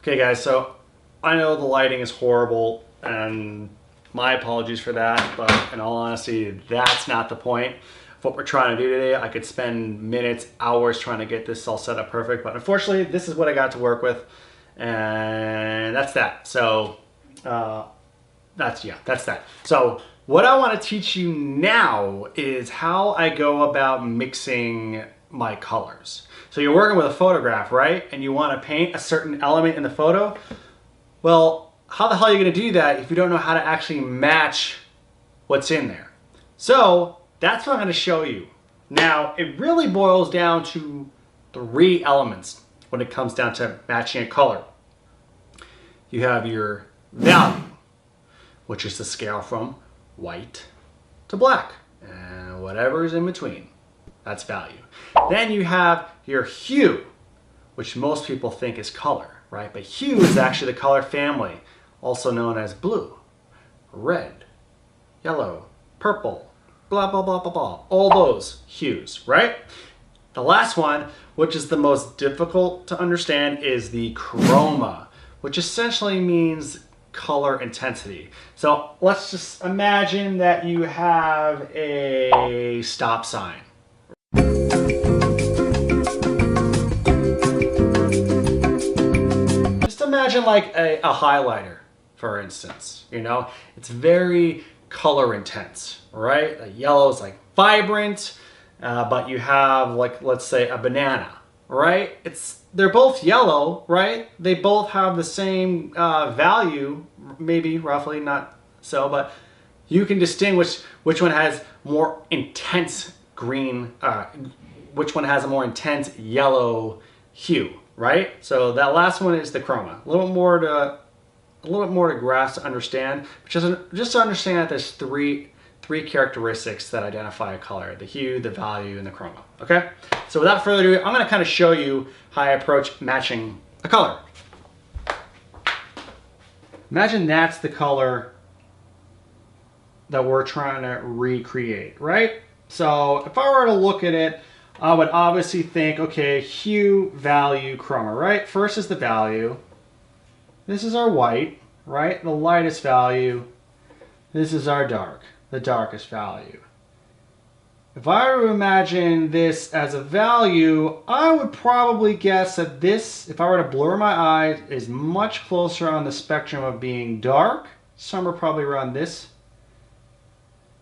Okay guys, so I know the lighting is horrible and my apologies for that, but in all honesty, that's not the point of what we're trying to do today. I could spend minutes, hours trying to get this all set up perfect, but unfortunately this is what I got to work with and that's that. So that's that. So what I want to teach you now is how I go about mixing my colors. So you're working with a photograph, right? And you want to paint a certain element in the photo. Well, how the hell are you going to do that if you don't know how to actually match what's in there? So that's what I'm going to show you. Now, it really boils down to 3 elements when it comes down to matching a color. You have your value, which is the scale from white to black, and whatever is in between. That's value. Then you have your hue, which most people think is color, right? But hue is actually the color family, also known as blue, red, yellow, purple, blah, blah, blah, blah, blah. All those hues, right? The last one, which is the most difficult to understand, is the chroma, which essentially means color intensity. So let's just imagine that you have a stop sign. Just imagine like a highlighter, for instance. You know, it's very color intense, right? The yellow is like vibrant, but you have like, let's say a banana, right? They're both yellow, right? They both have the same value, maybe roughly, not so, but you can distinguish which one has more intense green, which one has a more intense yellow hue, right? So that last one is the chroma. A little bit more to grasp to understand, but just to understand that there's three characteristics that identify a color: the hue, the value, and the chroma. Okay? So without further ado, I'm going to kind of show you how I approach matching a color. Imagine that's the color that we're trying to recreate, right? So if I were to look at it, I would obviously think, okay, hue, value, chroma, right? First is the value. This is our white, right? The lightest value. This is our dark, the darkest value. If I were to imagine this as a value, I would probably guess that this, if I were to blur my eyes, is much closer on the spectrum of being dark, somewhere probably around this,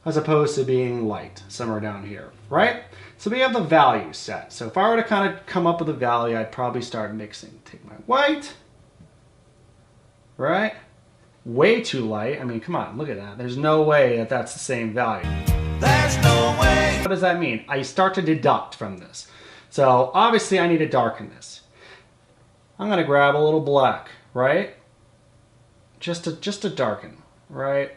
as opposed to being light, somewhere down here, right? So we have the value set. So if I were to kind of come up with a value, I'd probably start mixing. Take my white, right? Way too light. I mean, come on, look at that. There's no way that that's the same value. There's no way. What does that mean? I start to deduct from this. So obviously I need to darken this. I'm going to grab a little black, right? Just to darken, right?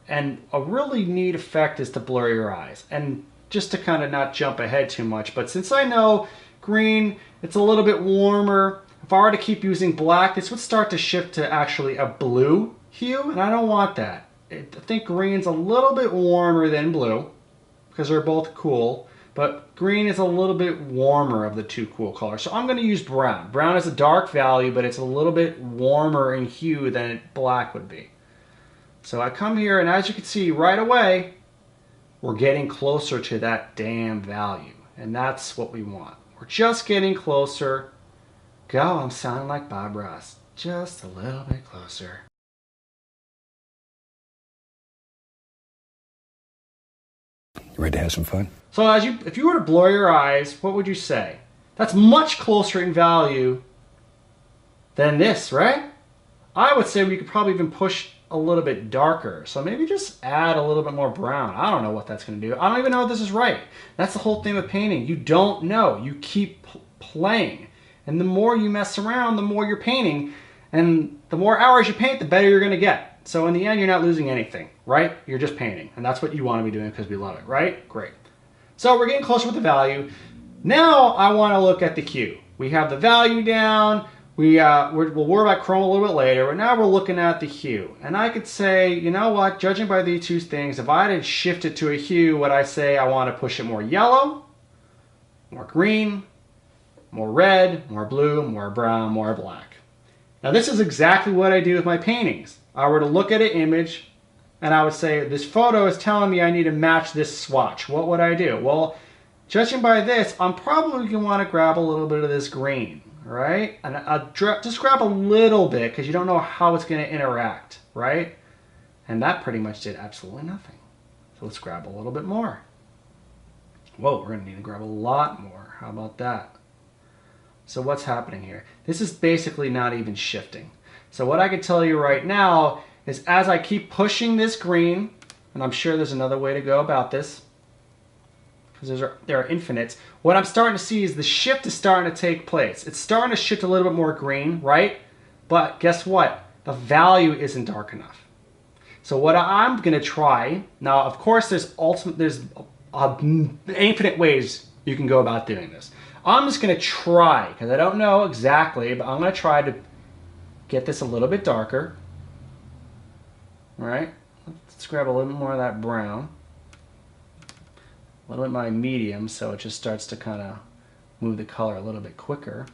And a really neat effect is to blur your eyes. And just to kind of not jump ahead too much, but since I know green, it's a little bit warmer. If I were to keep using black, this would start to shift to actually a blue hue, and I don't want that. I think green's a little bit warmer than blue because they're both cool, but green is a little bit warmer of the two cool colors. So I'm going to use brown. Brown is a dark value, but it's a little bit warmer in hue than black would be. So I come here, and as you can see right away, we're getting closer to that damn value, and that's what we want. We're just getting closer. Go, I'm sounding like Bob Ross. Just a little bit closer. Ready to have some fun? So if you were to blur your eyes, what would you say? That's much closer in value than this, right? I would say we could probably even push a little bit darker. So maybe just add a little bit more brown. I don't know what that's going to do. I don't even know if this is right. That's the whole thing with painting. You don't know. You keep playing. And the more you mess around, the more you're painting. And the more hours you paint, the better you're going to get. So in the end, you're not losing anything, right? You're just painting. And that's what you want to be doing because we love it, right? Great. So we're getting closer with the value. Now I want to look at the hue. We have the value down. We'll worry about chroma a little bit later, but now we're looking at the hue. And I could say, you know what, judging by these two things, if I had shift it to a hue, would I say I want to push it more yellow, more green, more red, more blue, more brown, more black. Now this is exactly what I do with my paintings. I were to look at an image and I would say, this photo is telling me I need to match this swatch. What would I do? Well, judging by this, I'm probably going to want to grab a little bit of this green, right? And I'll just grab a little bit because you don't know how it's going to interact, right? And that pretty much did absolutely nothing. So let's grab a little bit more. Whoa, we're going to need to grab a lot more. How about that? So what's happening here? This is basically not even shifting. So what I can tell you right now is as I keep pushing this green, and I'm sure there's another way to go about this, because there are infinites, what I'm starting to see is the shift is starting to take place. It's starting to shift a little bit more green, right? But guess what? The value isn't dark enough. So what I'm going to try, now of course there's infinite ways you can go about doing this. I'm just going to try, because I don't know exactly, but I'm going to try to get this a little bit darker. All right, let's grab a little bit more of that brown. A little bit of my medium, so it just starts to kind of move the color a little bit quicker.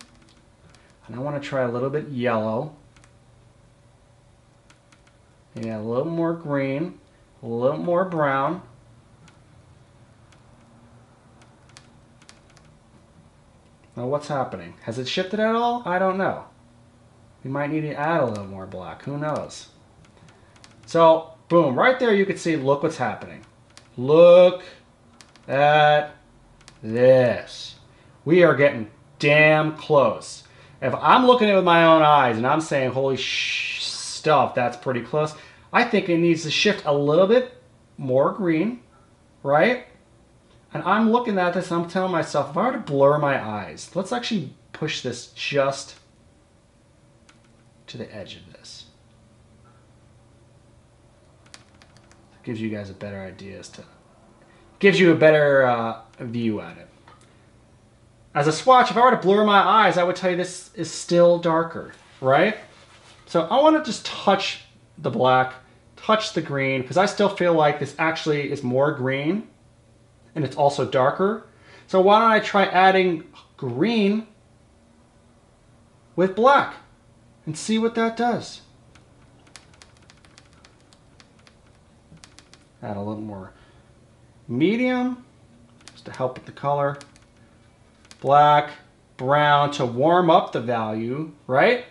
And I want to try a little bit yellow. Yeah, a little more green, a little more brown. Now what's happening? Has it shifted at all? I don't know. We might need to add a little more black. Who knows? So, boom, right there you can see, look what's happening. Look at this. We are getting damn close. If I'm looking at it with my own eyes and I'm saying, holy stuff, that's pretty close, I think it needs to shift a little bit more green, right? And I'm looking at this and I'm telling myself, if I were to blur my eyes, let's actually push this just to the edge of this. It gives you guys a better idea as to, gives you a better view at it. As a swatch, if I were to blur my eyes, I would tell you this is still darker, right? So I want to just touch the black, touch the green, because I still feel like this actually is more green and it's also darker. So why don't I try adding green with black and see what that does. Add a little more medium just to help with the color. Black, brown to warm up the value, right?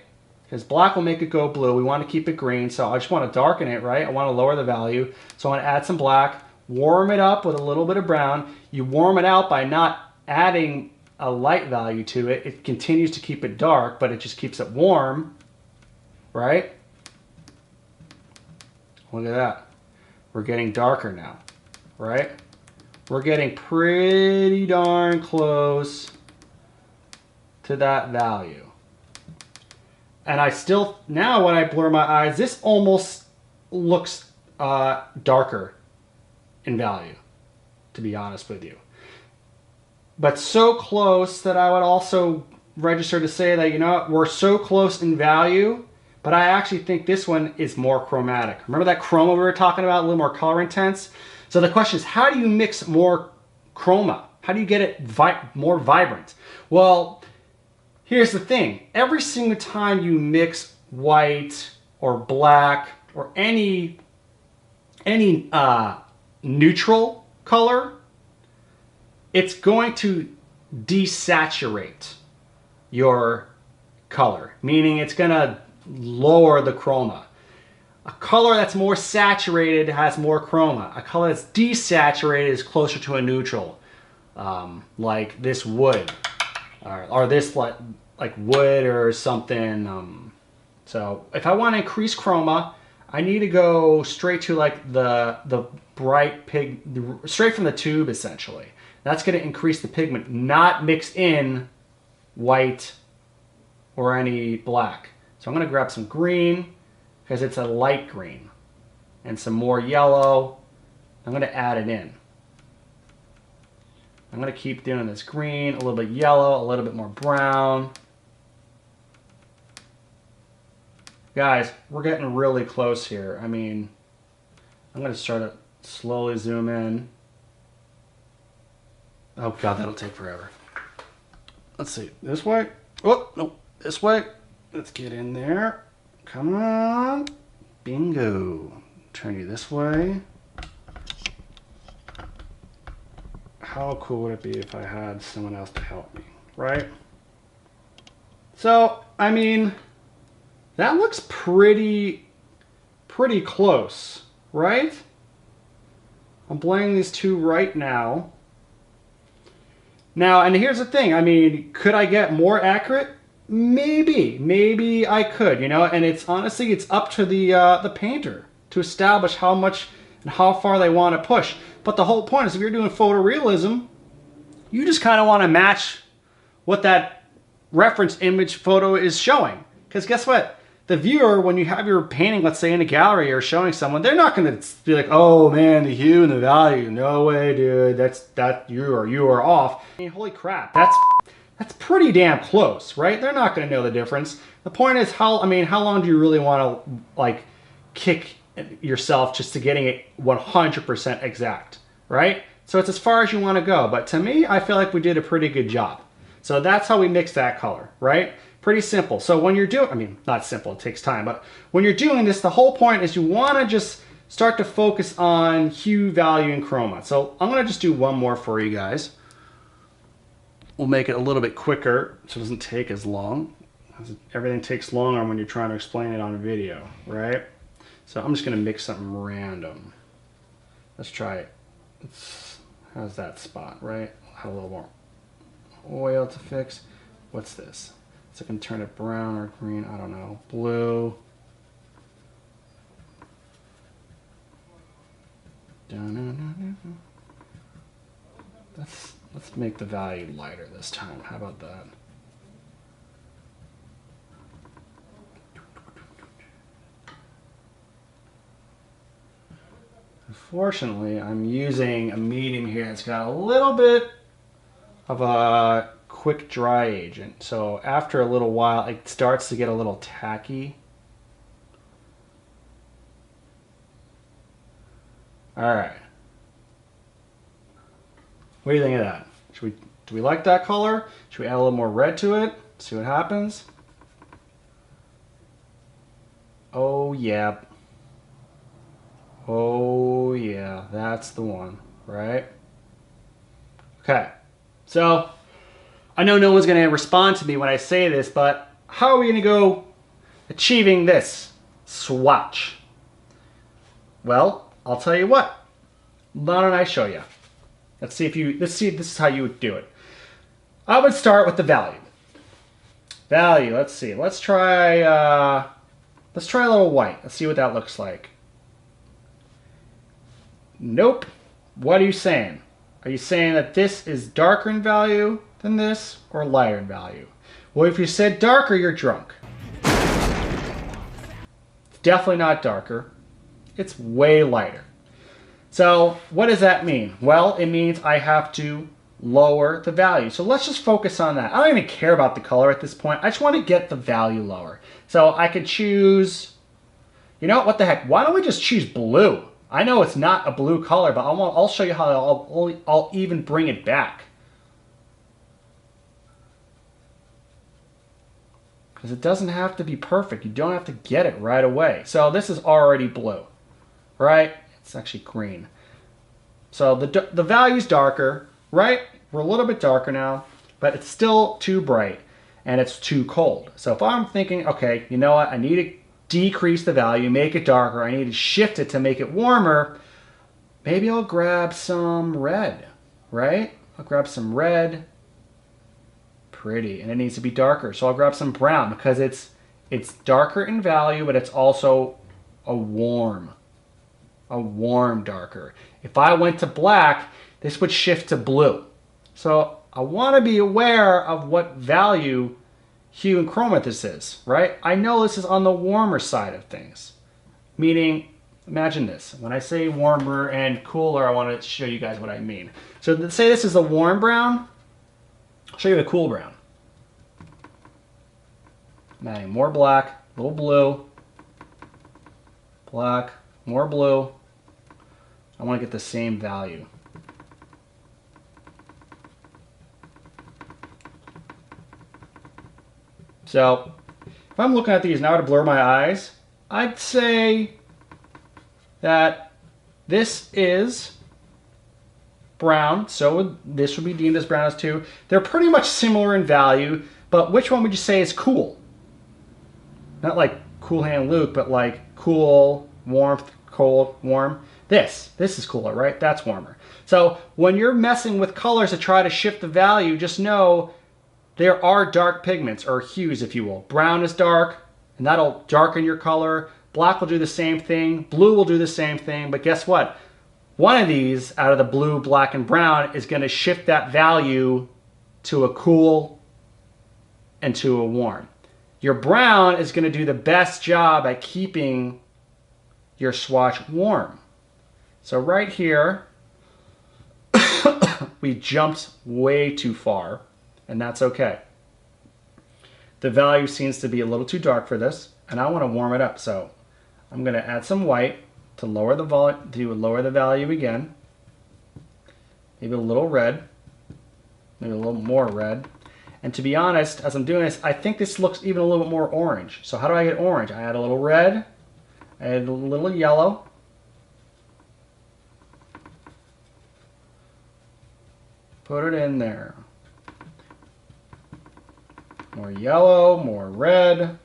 Because black will make it go blue. We want to keep it green, so I just want to darken it, right? I want to lower the value. So I want to add some black, warm it up with a little bit of brown. You warm it out by not adding a light value to it. It continues to keep it dark, but it just keeps it warm, right? Look at that. We're getting darker now, right? We're getting pretty darn close to that value. And I still, now when I blur my eyes, this almost looks darker in value, to be honest with you. But so close that I would also register to say that, you know what, we're so close in value, but I actually think this one is more chromatic. Remember that chroma we were talking about, a little more color intense? So the question is, how do you mix more chroma? How do you get it more vibrant? Well, here's the thing. Every single time you mix white or black or any neutral color, it's going to desaturate your color, meaning it's going to lower the chroma. A color that's more saturated has more chroma. A color that's desaturated is closer to a neutral, like this wood, or this like wood or something. So if I want to increase chroma, I need to go straight to like the bright straight from the tube essentially. That's going to increase the pigment, not mix in white or any black. So I'm going to grab some green because it's a light green and some more yellow. I'm going to add it in. I'm going to keep doing this green, a little bit yellow, a little bit more brown. Guys, we're getting really close here. I mean, I'm going to start to slowly zoom in. Oh God, that'll take forever. let's see, this way. Oh, no, this way. Let's get in there. Come on. Bingo. Turn you this way. How cool would it be if I had someone else to help me, right? So, I mean, that looks pretty close, right? I'm blending these two right now. Now, and here's the thing, I mean, could I get more accurate? Maybe I could, you know, and it's honestly, it's up to the painter to establish how much and how far they want to push. But the whole point is if you're doing photorealism, you just kind of want to match what that reference image photo is showing. Because guess what? The viewer, when you have your painting, let's say in a gallery or showing someone, they're not going to be like, oh man, the hue and the value. No way, dude. You are off. I mean, holy crap. That's pretty damn close, right? They're not going to know the difference. The point is how long do you really want to like kick yourself just to getting it 100% exact, right? So it's as far as you want to go. But to me, I feel like we did a pretty good job. So that's how we mix that color, right? Pretty simple. So when you're doing, I mean, not simple, it takes time, but when you're doing this, the whole point is you want to just start to focus on hue, value, and chroma. So I'm going to just do one more for you guys. We'll make it a little bit quicker so it doesn't take as long. Everything takes longer when you're trying to explain it on a video, right? So I'm just going to mix something random. Let's try it. How's that spot, right? Have a little more oil to fix. What's this? So I can turn it brown or green, I don't know. Blue. Let's make the value lighter this time. How about that? Unfortunately, I'm using a medium here that's got a little bit of a quick dry agent. So after a little while, it starts to get a little tacky. All right. What do you think of that? Do we like that color? Should we add a little more red to it? See what happens? Oh yeah. Oh yeah, that's the one, right? Okay, so I know no one's going to respond to me when I say this, but how are we going to go achieving this swatch? Well, I'll tell you what. Why don't I show you? Let's see if this is how you would do it. I would start with the value. Value, let's see. Let's try a little white. Let's see what that looks like. Nope. What are you saying? Are you saying that this is darker in value than this or lighter in value? Well, if you said darker, you're drunk. It's definitely not darker. It's way lighter. So what does that mean? Well, it means I have to lower the value. So let's just focus on that. I don't even care about the color at this point. I just want to get the value lower. So I could choose, you know what the heck? Why don't we just choose blue? I know it's not a blue color, but I'll show you how I'll even bring it back. Because it doesn't have to be perfect. You don't have to get it right away. So this is already blue, right? It's actually green. So the value's darker, right? We're a little bit darker now, but it's still too bright and it's too cold. So if I'm thinking, okay, you know what? I need to decrease the value, make it darker. I need to shift it to make it warmer. Maybe I'll grab some red, right? I'll grab some red. Pretty, and it needs to be darker. So I'll grab some brown because it's darker in value, but it's also a warm darker. If I went to black, this would shift to blue. So I want to be aware of what value hue and chroma this is, right? I know this is on the warmer side of things. Meaning, imagine this. When I say warmer and cooler, I want to show you guys what I mean. So let's say this is a warm brown. I'll show you a cool brown. I'm adding more black, a little blue, black, more blue. I want to get the same value. So if I'm looking at these now to blur my eyes, I'd say that this is brown, so this would be deemed as brown as 2. They're pretty much similar in value, but which one would you say is cool? Not like Cool Hand Luke, but like cool, warmth, cold, warm. This is cooler, right? That's warmer. So when you're messing with colors to try to shift the value, just know there are dark pigments, or hues if you will. Brown is dark, and that'll darken your color. Black will do the same thing. Blue will do the same thing, but guess what? One of these out of the blue, black, and brown is going to shift that value to a cool and to a warm. Your brown is going to do the best job at keeping your swatch warm. So right here, we jumped way too far, and that's okay. The value seems to be a little too dark for this, and I want to warm it up. So I'm going to add some white to lower the value again. Maybe a little red, maybe a little more red. And to be honest, as I'm doing this, I think this looks even a little bit more orange. So how do I get orange? I add a little red, I add a little yellow. Put it in there. More yellow, more red,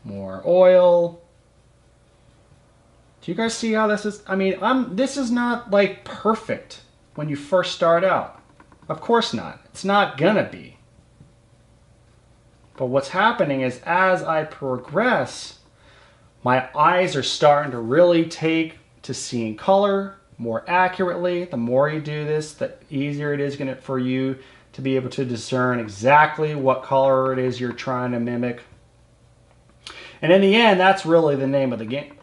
more oil. Do you guys see how this is? I mean, this is not like perfect when you first start out. Of course not. It's not gonna be. But what's happening is as I progress, my eyes are starting to really take to seeing color more accurately. The more you do this, the easier it is for you to be able to discern exactly what color it is you're trying to mimic. And in the end, that's really the name of the game.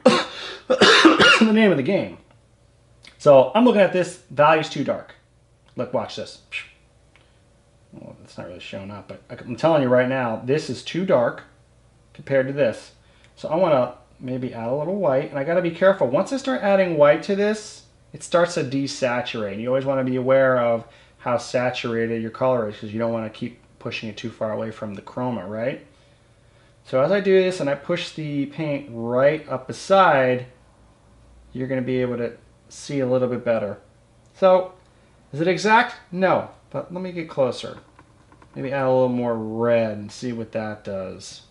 The name of the game. So I'm looking at this, value's too dark. Look, watch this. Well, it's not really showing up, but I'm telling you right now, this is too dark compared to this. So I want to maybe add a little white, and I got to be careful. Once I start adding white to this, it starts to desaturate. You always want to be aware of how saturated your color is, because you don't want to keep pushing it too far away from the chroma, right? So as I do this and I push the paint right up beside, you're going to be able to see a little bit better. So is it exact? No, but let me get closer. Maybe add a little more red and see what that does.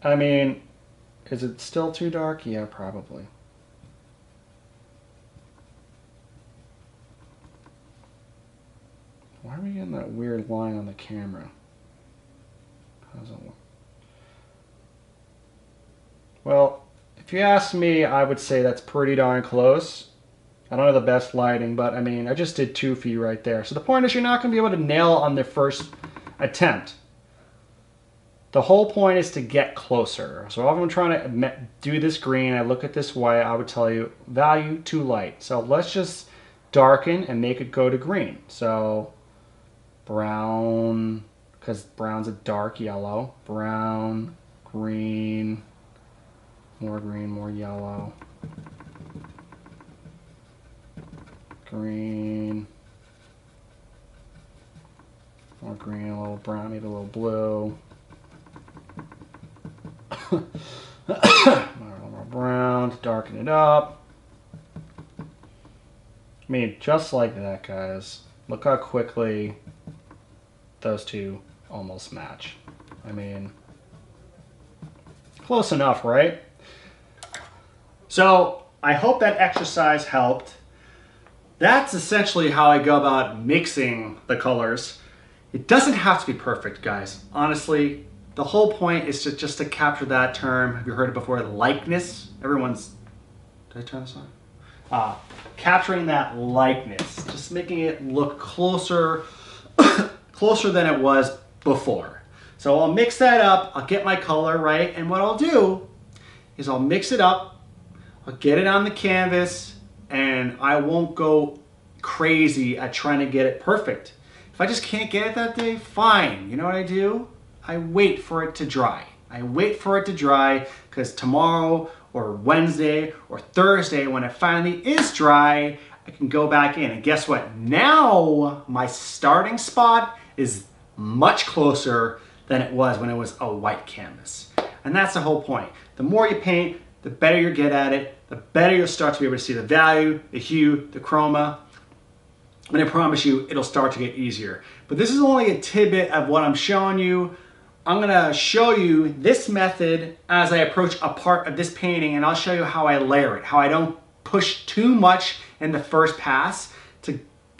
I mean, is it still too dark? Yeah, probably. Why are we getting that weird line on the camera? How does it look? Well, if you ask me, I would say that's pretty darn close. I don't have the best lighting, but I mean, I just did 2 feet right there. So the point is, you're not going to be able to nail on the first attempt. The whole point is to get closer. So if I'm trying to do this green, I look at this white, I would tell you value too light. So let's just darken and make it go to green. So brown, because brown's a dark yellow. Brown, green, more yellow. Green, more green, a little brown, maybe a little blue. A little more brown to darken it up. I mean, just like that, guys. Look how quickly those two almost match. I mean, close enough, right? So I hope that exercise helped. That's essentially how I go about mixing the colors. It doesn't have to be perfect, guys. Honestly, the whole point is just to capture that term. Have you heard it before? Likeness. Everyone's... Did I turn this on? Capturing that likeness. Just making it look closer, closer than it was before. So I'll mix that up. I'll get my color right. And what I'll do is I'll mix it up. I'll get it on the canvas. And I won't go crazy at trying to get it perfect. If I just can't get it that day, fine. You know what I do? I wait for it to dry. I wait for it to dry, because tomorrow or Wednesday or Thursday, when it finally is dry, I can go back in, and guess what? Now my starting spot is much closer than it was when it was a white canvas. And that's the whole point. The more you paint, the better you get at it, the better you'll start to be able to see the value, the hue, the chroma. And I promise you, it'll start to get easier. But this is only a tidbit of what I'm showing you. I'm gonna show you this method as I approach a part of this painting, and I'll show you how I layer it, how I don't push too much in the first pass to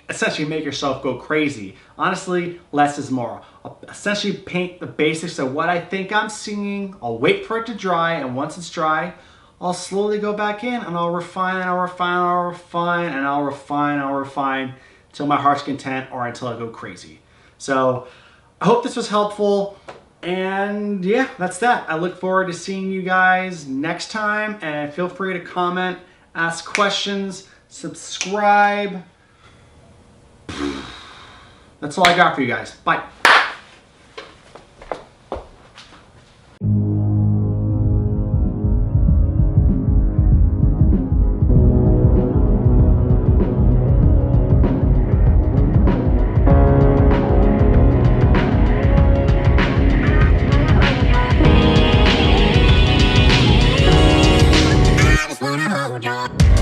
essentially make yourself go crazy. Honestly, less is more. I'll essentially paint the basics of what I think I'm seeing. I'll wait for it to dry, and once it's dry, I'll slowly go back in and I'll refine and I'll refine and I'll refine and I'll refine and I'll refine until my heart's content or until I go crazy. So I hope this was helpful. And yeah, that's that. I look forward to seeing you guys next time, and feel free to comment, ask questions, subscribe. That's all I got for you guys. Bye. I just wanna hold you.